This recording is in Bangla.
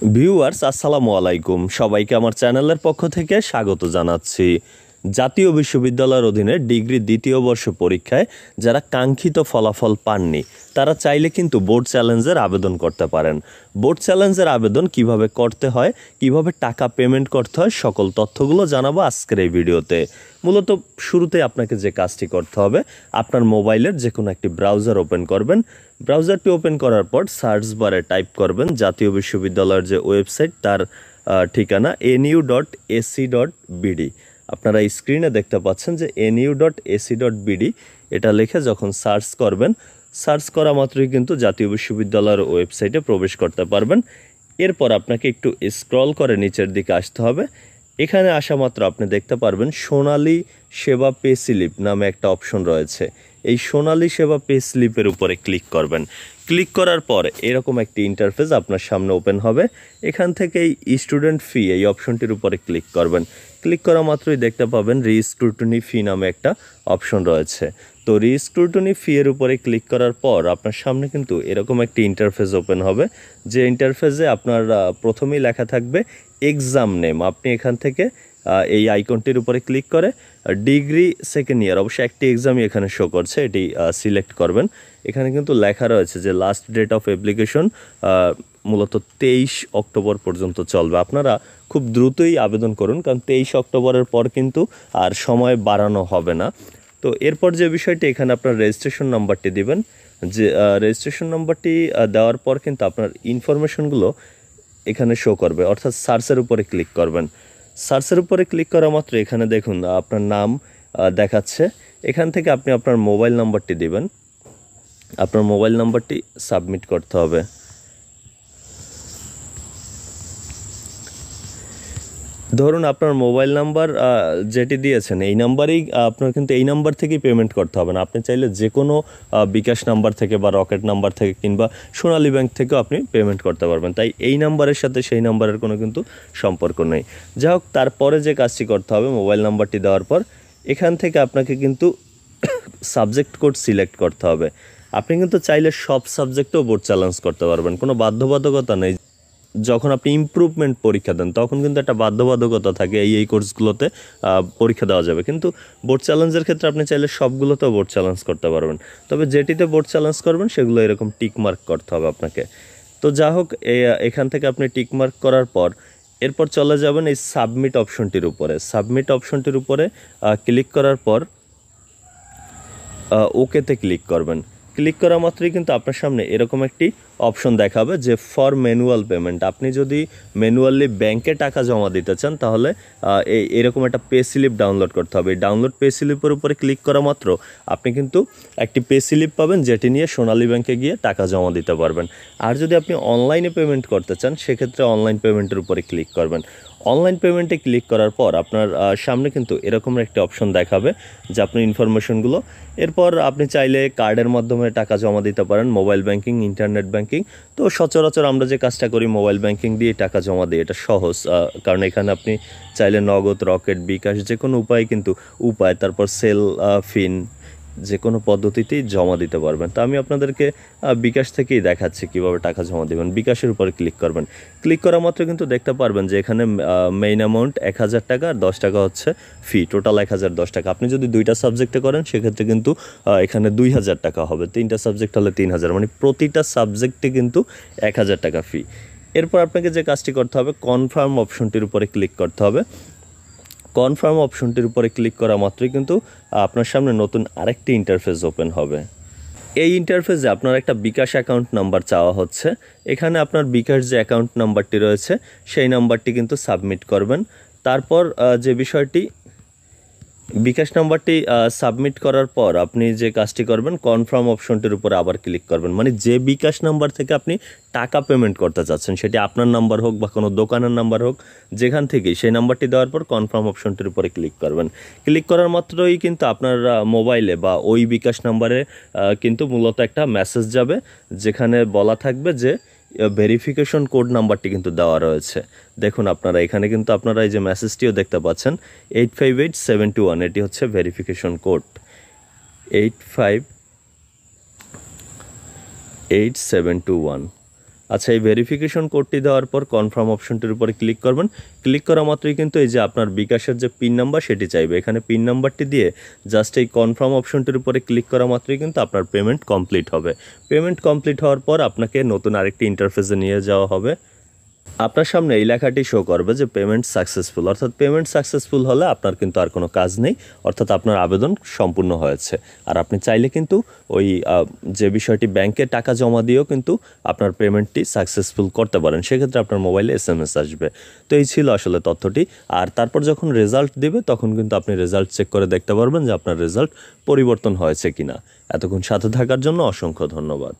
ভিউয়ার্স আসসালামু আলাইকুম, সবাইকে আমার চ্যানেলের পক্ষ থেকে স্বাগত জানাচ্ছি। জাতীয় বিশ্ববিদ্যালয়ের অধীনে ডিগ্রি দ্বিতীয় বর্ষ পরীক্ষায় যারা কাঙ্ক্ষিত ফলাফল পাননি তারা চাইলে কিন্তু বোর্ড চ্যালেঞ্জের আবেদন করতে পারেন। বোর্ড চ্যালেঞ্জের আবেদন কিভাবে করতে হয়, কিভাবে টাকা পেমেন্ট করতে হয়, সকল তথ্যগুলো জানাবো আজকের এই ভিডিওতে। মূলত শুরুতে আপনাকে যে কাজটি করতে হবে, আপনার মোবাইলের যে কোনো একটি ব্রাউজার ওপেন করবেন। ব্রাউজারটি ওপেন করার পর সার্চ বারে টাইপ করবেন জাতীয় বিশ্ববিদ্যালয়ের যে ওয়েবসাইট তার ঠিকানা nu.ac.bd। আপনারা স্ক্রিনে দেখতে পাচ্ছেন যে nu.ac.bd, এটা লিখে যখন সার্চ করবেন, সার্চ করা মাত্রই কিন্তু জাতীয় বিশ্ববিদ্যালয়ের ওয়েবসাইটে প্রবেশ করতে পারবেন। এরপর আপনাকে একটু স্ক্রল করে নিচের দিকে আসতে হবে। এখানে আসা মাত্র আপনি দেখতে পারবেন সোনালী সেবা পে স্লিপ নামে একটা অপশন রয়েছে। এই সোনালী সেবা পে স্লিপের উপরে ক্লিক করবেন। ক্লিক করার পর এরকম একটি ইন্টারফেস আপনার সামনে ওপেন হবে। এখান থেকে এই স্টুডেন্ট ফি এই অপশনটির উপরে ক্লিক করবেন। ক্লিক করা মাত্রই দেখতে পাবেন রি-স্ক্রুটনি ফি নামে একটা অপশন রয়েছে। তো রি-স্ক্রুটনি ফি এর উপরে ক্লিক করার পর আপনার সামনে কিন্তু এরকম একটি ইন্টারফেস ওপেন হবে, যে ইন্টারফেসে আপনার প্রথমেই লেখা থাকবে এক্সাম নেম। আপনি এখান থেকে এই আইকনটির উপরে ক্লিক করে ডিগ্রি সেকেন্ড ইয়ার, অবশ্যই একটি এক্সামই এখানে শো করছে, এটি সিলেক্ট করবেন। এখানে কিন্তু লেখা রয়েছে যে লাস্ট ডেট অফ অ্যাপ্লিকেশন মূলত 23 অক্টোবর পর্যন্ত চলবে। আপনারা খুব দ্রুতই আবেদন করুন, কারণ 23 অক্টোবরের পর কিন্তু আর সময় বাড়ানো হবে না। তো এরপর যে বিষয়টি, এখানে আপনার রেজিস্ট্রেশন নাম্বারটি দিবেন। যে রেজিস্ট্রেশন নাম্বারটি দেওয়ার পর কিন্তু আপনার ইনফরমেশনগুলো এখানে শো করবে, অর্থাৎ সার্চের উপরে ক্লিক করবেন। সার্চের উপরে ক্লিক করা মাত্র এখানে দেখুন আপনার নাম দেখাচ্ছে। এখান থেকে আপনি আপনার মোবাইল নাম্বারটি দিবেন। আপনার মোবাইল নাম্বারটি সাবমিট করতে হবে। ধরুন আপনার মোবাইল নাম্বার যেটি দিয়েছেন এই নাম্বারেই আপনার কিন্তু এই নাম্বার থেকেই পেমেন্ট করতে হবে না। আপনি চাইলে যে কোনো বিকাশ নাম্বার থেকে বা রকেট নাম্বার থেকে কিংবা সোনালী ব্যাংক থেকেও আপনি পেমেন্ট করতে পারবেন। তাই এই নাম্বারের সাথে সেই নাম্বারের কোনো কিন্তু সম্পর্ক নেই। যাই হোক, তারপরে যে কাজটি করতে হবে, মোবাইল নাম্বারটি দেওয়ার পর এখান থেকে আপনাকে কিন্তু সাবজেক্ট কোড সিলেক্ট করতে হবে। আপনি কিন্তু চাইলে সব সাবজেক্টেও বোর্ড চ্যালেঞ্জ করতে পারবেন, কোনো বাধ্যবাধকতা নেই। যখন আপনি ইমপ্রুভমেন্ট পরীক্ষা দেন তখন কিন্তু একটা বাধ্যবাধকতা থাকে এই কোর্সগুলোতে পরীক্ষা দেওয়া যাবে, কিন্তু বোর্ড চ্যালেঞ্জের ক্ষেত্রে আপনি চাইলে সবগুলোতেও বোর্ড চ্যালেঞ্জ করতে পারবেন। তবে যেটিতে বোর্ড চ্যালেঞ্জ করবেন সেগুলো এরকম টিক মার্ক করতে হবে আপনাকে। তো যা হোক, এখান থেকে আপনি টিক মার্ক করার পর এরপর চলে যাবেন এই সাবমিট অপশনটির উপরে। সাবমিট অপশনটির উপরে ক্লিক করার পর ওকেতে ক্লিক করবেন। ক্লিক করা মাত্রই কিন্তু আপনার সামনে এরকম একটি অপশন দেখাবে যে ফর ম্যানুয়াল পেমেন্ট। আপনি যদি ম্যানুয়ালি ব্যাংকে টাকা জমা দিতে চান তাহলে এরকম একটা পে স্লিপ ডাউনলোড করতে হবে। এই ডাউনলোড পে স্লিপের উপরে ক্লিক করা মাত্র আপনি কিন্তু একটি পে স্লিপ পাবেন, যেটি নিয়ে সোনালী ব্যাংকে গিয়ে টাকা জমা দিতে পারবেন। আর যদি আপনি অনলাইনে পেমেন্ট করতে চান সেক্ষেত্রে অনলাইন পেমেন্টের উপরে ক্লিক করবেন। অনলাইন পেমেন্টে ক্লিক করার পর আপনার সামনে কিন্তু এরকম একটি অপশন দেখাবে যে আপনার ইনফরমেশনগুলো। এরপর আপনি চাইলে কার্ডের মাধ্যমে টাকা জমা দিতে পারেন, মোবাইল ব্যাংকিং, ইন্টারনেট ব্যাংকিং। তো সচরাচর আমরা যে কাজটা করি মোবাইল ব্যাংকিং দিয়ে টাকা জমা দিই, এটা সহজ, কারণ এখানে আপনি চাইলে নগদ, রকেট, বিকাশ যে কোনো উপায় তারপর সেল, ফিন যে কোনো পদ্ধতিতেই জমা দিতে পারবেন। তো আমি আপনাদেরকে বিকাশ থেকেই দেখাচ্ছি কিভাবে টাকা জমা দেবেন। বিকাশের উপরে ক্লিক করবেন। ক্লিক করা মাত্র কিন্তু দেখতে পারবেন যে এখানে মেইন অ্যামাউন্ট 1000 টাকা আর 10 টাকা হচ্ছে ফি, টোটাল 1010 টাকা। আপনি যদি 2টা সাবজেক্টে করেন সেক্ষেত্রে কিন্তু এখানে 2000 টাকা হবে, 3টা সাবজেক্ট হলে 3000, মানে প্রতিটা সাবজেক্টে কিন্তু 1000 টাকা ফি। এরপর আপনাকে যে কাজটি করতে হবে, কনফার্ম অপশনটির উপরে ক্লিক করতে হবে। কনফার্ম অপশনটির উপরে ক্লিক করা মাত্রই কিন্তু আপনার সামনে নতুন আরেকটি ইন্টারফেস ওপেন হবে। এই ইন্টারফেসে আপনার একটা বিকাশ অ্যাকাউন্ট নাম্বার চাওয়া হচ্ছে। এখানে আপনার বিকাশ যে অ্যাকাউন্ট নাম্বারটি রয়েছে সেই নাম্বারটি কিন্তু সাবমিট করবেন। তারপর যে বিষয়টি, বিকাশ নাম্বারটি সাবমিট করার পর আপনি যে কাজটি করবেন, কনফার্ম অপশনটির উপরে আবার ক্লিক করবেন। মানে যে বিকাশ নাম্বার থেকে আপনি টাকা পেমেন্ট করতে চাচ্ছেন, সেটি আপনার নাম্বার হোক বা কোনো দোকানের নাম্বার হোক, যেখান থেকেই, সেই নাম্বারটি দেওয়ার পর কনফার্ম অপশনটির উপরে ক্লিক করবেন। ক্লিক করার মাত্রই কিন্তু আপনার মোবাইলে বা ওই বিকাশ নাম্বারে কিন্তু মূলত একটা মেসেজ যাবে, যেখানে বলা থাকবে যে ভেরিফিকেশন কোড নাম্বারটি কিন্তু দেওয়া রয়েছে। দেখুন আপনারা এখানে কিন্তু আপনারা এই যে মেসেজটিও দেখতে পাচ্ছেন 858721, এটি হচ্ছে ভেরিফিকেশন কোড 858721। আচ্ছা, এই ভেরিফিকেশন কোডটি দেওয়ার পর কনফার্ম অপশনটির উপরে ক্লিক করবেন। ক্লিক করা মাত্রই কিন্তু এই যে আপনার বিকাশের যে পিন নাম্বার সেটি চাইবে। এখানে পিন নাম্বারটি দিয়ে জাস্ট এই কনফার্ম অপশনটির উপরে ক্লিক করা মাত্রই কিন্তু আপনার পেমেন্ট কমপ্লিট হবে। পেমেন্ট কমপ্লিট হওয়ার পর আপনাকে নতুন আরেকটি ইন্টারফেসে নিয়ে যাওয়া হবে। আপনার সামনে এই লেখাটি শো করবে যে পেমেন্ট সাকসেসফুল, অর্থাৎ পেমেন্ট সাকসেসফুল হলে আপনার কিন্তু আর কোনো কাজ নেই, অর্থাৎ আপনার আবেদন সম্পূর্ণ হয়েছে। আর আপনি চাইলে কিন্তু ওই যে বিষয়টি ব্যাংকে টাকা জমা দিয়েও কিন্তু আপনার পেমেন্টটি সাকসেসফুল করতে পারেন। সেক্ষেত্রে আপনার মোবাইলে SMS আসবে। তো এই ছিল আসলে তথ্যটি। আর তারপর যখন রেজাল্ট দিবে তখন কিন্তু আপনি রেজাল্ট চেক করে দেখতে পারবেন যে আপনার রেজাল্ট পরিবর্তন হয়েছে কিনা। এতক্ষণ সাথে থাকার জন্য অসংখ্য ধন্যবাদ।